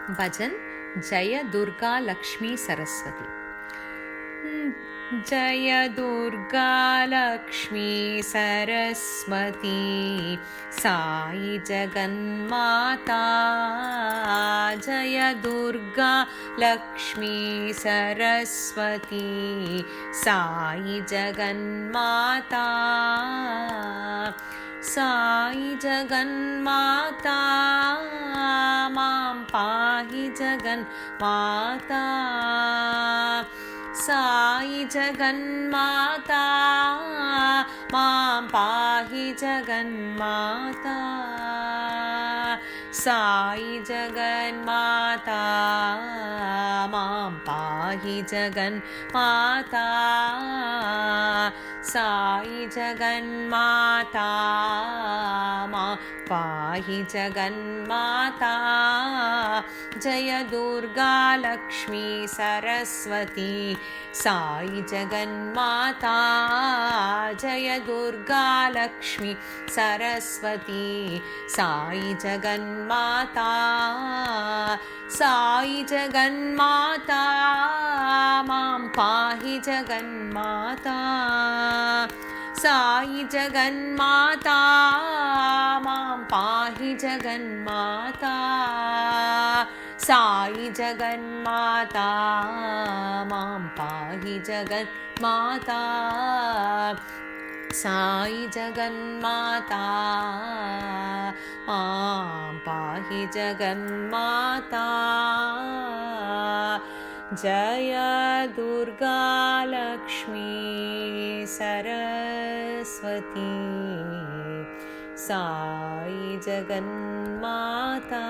भजन जय दुर्गा लक्ष्मी सरस्वती। जय दुर्गा लक्ष्मी सरस्वती साई जगन्माता। जय दुर्गा लक्ष्मी सरस्वती साई जगन्माता। साई जगन्माता मां पाहि जगन्माता। साई जगन्माता मां पाहि जगन्माता। साई जगन्माता मां पाहि जगन्माता। साई जगन्माता मां पाहि जगन्माता। जय दुर्गा लक्ष्मी सरस्वती साई जगन्माता। जय दुर्गा लक्ष्मी सरस्वती साई जगन्माता। साई जगन्माता मां पाहि जगन्माता। साई जगन्माता मां पाहि जगन्माता। साई जगन्माता मां पाहि जगन्माता। साई जगन्माता मां पाहि जगन्माता। जय दुर्गा लक्ष्मी सरस्वती साई जगन्माता।